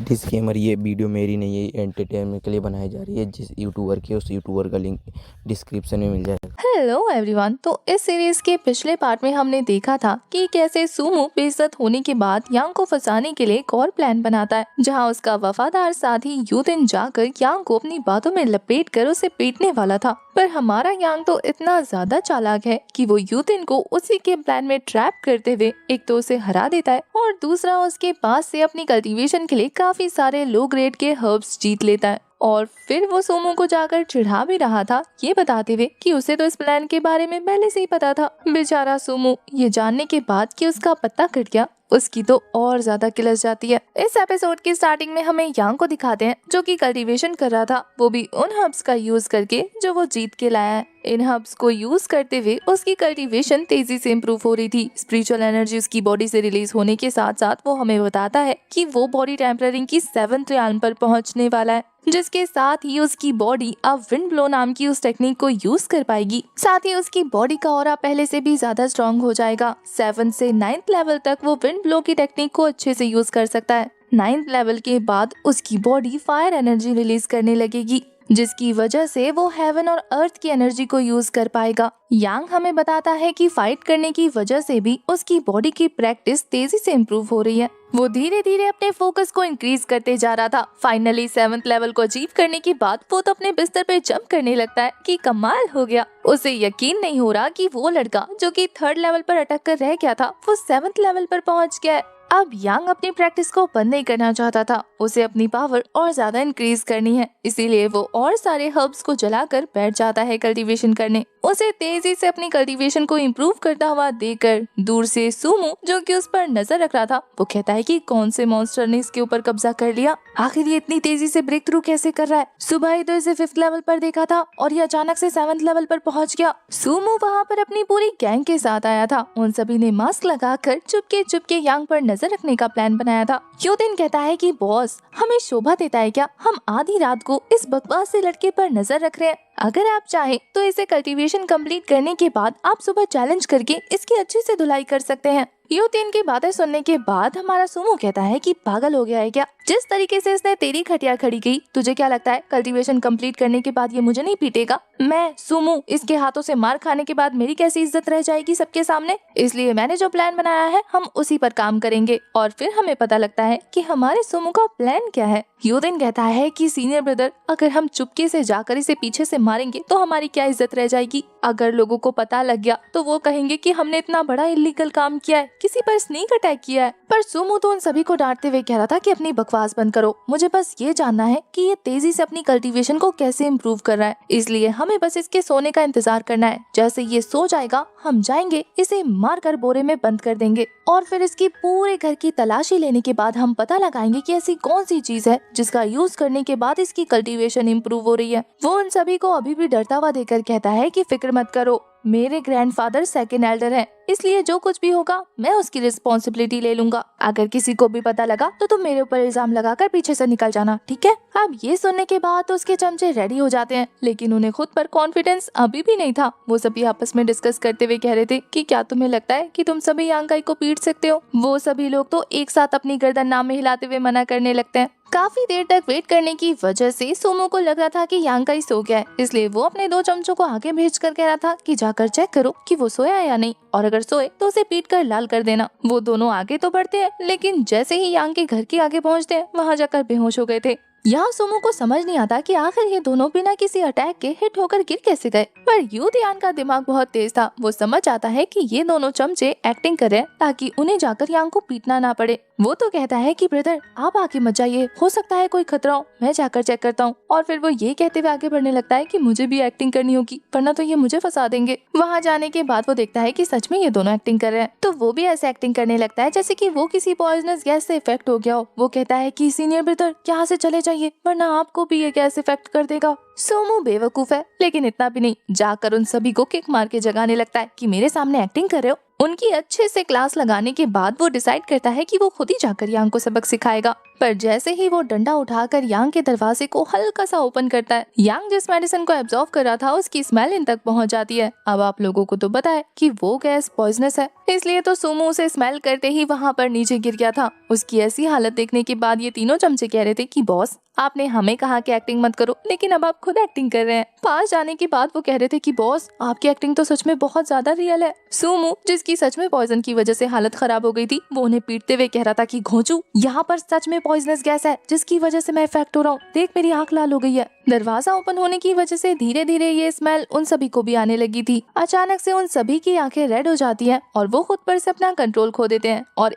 Disclaimer, ये video मेरी नहीं है, एंटरटेनमेंट के लिए बनाई जा रही है। जिस यूट्यूबर की उस यूट्यूबर का लिंक डिस्क्रिप्शन में मिल जाएगा। Hello everyone. तो इस सीरीज के पिछले पार्ट में हमने देखा था कि कैसे सुमो बेइज्जत होने के बाद यांग को फंसाने के लिए एक और प्लान बनाता है, जहां उसका वफादार साथी यूतिन जाकर यांग को अपनी बातों में लपेट कर उसे पीटने वाला था। पर हमारा यांग तो इतना ज्यादा चालाक है कि वो यूतिन को उसी के प्लान में ट्रैप करते हुए एक तो उसे हरा देता है और दूसरा उसके पास से अपनी कल्टीवेशन के लिए काफी सारे लो ग्रेड के हर्ब्स जीत लेता है। और फिर वो सोमो को जाकर चिढ़ा भी रहा था, ये बताते हुए कि उसे तो इस प्लान के बारे में पहले से ही पता था। बेचारा सोमो ये जानने के बाद कि उसका पत्ता कट गया, उसकी तो और ज्यादा किलस जाती है। इस एपिसोड की स्टार्टिंग में हमें यांग को दिखाते हैं जो कि कल्टीवेशन कर रहा था, वो भी उन हर्ब्स का यूज करके जो वो जीत के लाया है। इन हर्ब्स को यूज करते हुए उसकी कल्टीवेशन तेजी से इम्प्रूव हो रही थी। स्पिरिचुअल एनर्जी उसकी बॉडी से रिलीज होने के साथ साथ वो हमें बताता है कि वो बॉडी टेम्पररिंग की 7th realm पर पहुंचने वाला है, जिसके साथ ही उसकी बॉडी अब विंड ब्लो नाम की उस टेक्निक को यूज कर पाएगी। साथ ही उसकी बॉडी का ऑरा पहले से भी ज्यादा स्ट्रॉन्ग हो जाएगा। 7 से 9th लेवल तक वो विंड ब्लो की टेक्निक को अच्छे से यूज कर सकता है। 9th लेवल के बाद उसकी बॉडी फायर एनर्जी रिलीज करने लगेगी, जिसकी वजह से वो हेवन और अर्थ की एनर्जी को यूज कर पाएगा। यांग हमें बताता है कि फाइट करने की वजह से भी उसकी बॉडी की प्रैक्टिस तेजी से इम्प्रूव हो रही है। वो धीरे धीरे अपने फोकस को इंक्रीज करते जा रहा था। फाइनली 7th लेवल को अचीव करने के बाद वो तो अपने बिस्तर पे जंप करने लगता है कि कमाल हो गया। उसे यकीन नहीं हो रहा कि वो लड़का जो कि 3rd लेवल पर अटक कर रह गया था, वो 7th लेवल पर पहुंच गया है। अब यांग अपनी प्रैक्टिस को बंद नहीं करना चाहता था, उसे अपनी पावर और ज्यादा इंक्रीज करनी है। इसीलिए वो और सारे हर्ब्स को जलाकर बैठ जाता है कल्टीवेशन करने। उसे तेजी से अपनी कल्टीवेशन को इम्प्रूव करता हुआ देखकर दूर से सुमो जो कि उस पर नजर रख रहा था, वो कहता है कि कौन से मॉन्स्टर ने इसके ऊपर कब्जा कर लिया, आखिर ये इतनी तेजी से ब्रेक थ्रू कैसे कर रहा है। सुबह ही तो इसे 5th लेवल पर देखा था और ये अचानक से 7th लेवल पर पहुंच गया। सुमो वहाँ पर अपनी पूरी गैंग के साथ आया था। उन सभी ने मास्क लगाकर चुपके यांग पर नजर रखने का प्लान बनाया था। यूतिन कहता है कि बॉस, हमें शोभा देता है क्या, हम आधी रात को इस बकवास से लड़के पर नजर रख रहे हैं। अगर आप चाहें तो इसे कल्टीवेशन कंप्लीट करने के बाद आप सुबह चैलेंज करके इसकी अच्छे से धुलाई कर सकते हैं। यूतिन की बातें सुनने के बाद हमारा सुमो कहता है कि पागल हो गया है क्या, जिस तरीके से इसने तेरी खटिया खड़ी की, तुझे क्या लगता है कल्टीवेशन कंप्लीट करने के बाद ये मुझे नहीं पीटेगा? मैं सुमो, इसके हाथों से मार खाने के बाद मेरी कैसी इज्जत रह जाएगी सबके सामने। इसलिए मैंने जो प्लान बनाया है हम उसी पर काम करेंगे। और फिर हमें पता लगता है कि हमारे सुमो का प्लान क्या है। यूतिन कहता है कि सीनियर ब्रदर, अगर हम चुपके से जाकर इसे पीछे से मारेंगे तो हमारी क्या इज्जत रह जाएगी। अगर लोगों को पता लग गया तो वो कहेंगे कि हमने इतना बड़ा इलीगल काम किया है, किसी पर स्नीक अटैक किया है। पर सुमो तो उन सभी को डांटते हुए कह रहा था कि अपनी बकवास बंद करो, मुझे बस ये जानना है कि ये तेजी से अपनी कल्टीवेशन को कैसे इम्प्रूव कर रहा है। इसलिए हमें बस इसके सोने का इंतजार करना है। जैसे ये सो जाएगा हम जाएंगे, इसे मार कर बोरे में बंद कर देंगे और फिर इसकी पूरे घर की तलाशी लेने के बाद हम पता लगाएंगे कि ऐसी कौन सी चीज है जिसका यूज करने के बाद इसकी कल्टीवेशन इम्प्रूव हो रही है। वो उन सभी को अभी भी डरता हुआ देखकर कहता है कि फिक्र मत करो, मेरे ग्रैंडफादर 2nd एल्डर हैं, इसलिए जो कुछ भी होगा मैं उसकी रिस्पॉन्सिबिलिटी ले लूंगा। अगर किसी को भी पता लगा तो तुम मेरे ऊपर इल्जाम लगाकर पीछे से निकल जाना, ठीक है? अब ये सुनने के बाद तो उसके चमचे रेडी हो जाते हैं, लेकिन उन्हें खुद पर कॉन्फिडेंस अभी भी नहीं था। वो सभी आपस में डिस्कस करते हुए कह रहे थे कि क्या तुम्हें लगता है कि तुम सभी यांग को पीट सकते हो? वो सभी लोग तो एक साथ अपनी गर्दन नाम में हिलाते हुए मना करने लगते हैं। काफी देर तक वेट करने की वजह से सुमो को लग रहा था कि यांग सो गया है, इसलिए वो अपने 2 चमचों को आगे भेज कर कह रहा था कि जाकर चेक करो कि वो सोया है या नहीं, और अगर सोए तो उसे पीट कर लाल कर देना। वो दोनों आगे तो बढ़ते हैं, लेकिन जैसे ही यांग के घर के आगे पहुंचते हैं वहाँ जाकर बेहोश हो गए थे। यहाँ सुमो को समझ नहीं आता कि आखिर ये दोनों बिना किसी अटैक के हिट होकर गिर कैसे गए। पर यूतिन का दिमाग बहुत तेज था, वो समझ आता है कि ये दोनों चमचे एक्टिंग कर रहे हैं ताकि उन्हें जाकर यांग को पीटना ना पड़े। वो तो कहता है कि ब्रदर आप आगे मत जाइए, हो सकता है कोई खतरा हो, मैं जाकर चेक करता हूँ। और फिर वो ये कहते हुए आगे बढ़ने लगता है कि मुझे भी एक्टिंग करनी होगी, वरना तो ये मुझे फंसा देंगे। वहाँ जाने के बाद वो देखता है कि सच में ये दोनों एक्टिंग कर रहे हैं, तो वो भी ऐसे एक्टिंग करने लगता है जैसे कि वो किसी पॉइजनस गैस से इफेक्ट हो गया हो। वो कहता है कि सीनियर ब्रदर यहाँ से चले जाइए, वरना आपको भी ये गैस इफेक्ट कर देगा। सोमू बेवकूफ है, लेकिन इतना भी नहीं, जाकर उन सभी को किक मार के जगाने लगता है कि मेरे सामने एक्टिंग कर रहे हो। उनकी अच्छे से क्लास लगाने के बाद वो डिसाइड करता है कि वो खुद ही जाकर यांग को सबक सिखाएगा। पर जैसे ही वो डंडा उठाकर यांग के दरवाजे को हल्का सा ओपन करता है, यांग जिस मेडिसिन को एब्जॉर्ब कर रहा था उसकी स्मेल इन तक पहुंच जाती है। अब आप लोगों को तो पता है कि वो गैस पॉइजनस है, इसलिए तो सोमू उसे स्मेल करते ही वहाँ पर नीचे गिर गया था। उसकी ऐसी हालत देखने के बाद ये तीनों चमचे कह रहे थे कि बॉस, आपने हमें कहा कि एक्टिंग मत करो, लेकिन अब आप खुद एक्टिंग कर रहे हैं। पास जाने के बाद वो कह रहे थे कि बॉस, आपकी एक्टिंग तो सच में बहुत ज्यादा रियल है। सोमू, जिसकी सच में पॉइजन की वजह से हालत खराब हो गई थी, वो उन्हें पीटते हुए कह रहा था कि घोंचू, यहाँ पर सच में पॉइजनस गैस है जिसकी वजह से मैं इफेक्ट हो रहा हूँ, देख मेरी आंख लाल हो गई है। दरवाजा ओपन होने की वजह से धीरे धीरे ये स्मेल उन सभी को भी आने लगी थी। अचानक से उन सभी की आंखें रेड हो जाती हैं और वो खुद पर से अपना कंट्रोल खो देते हैं और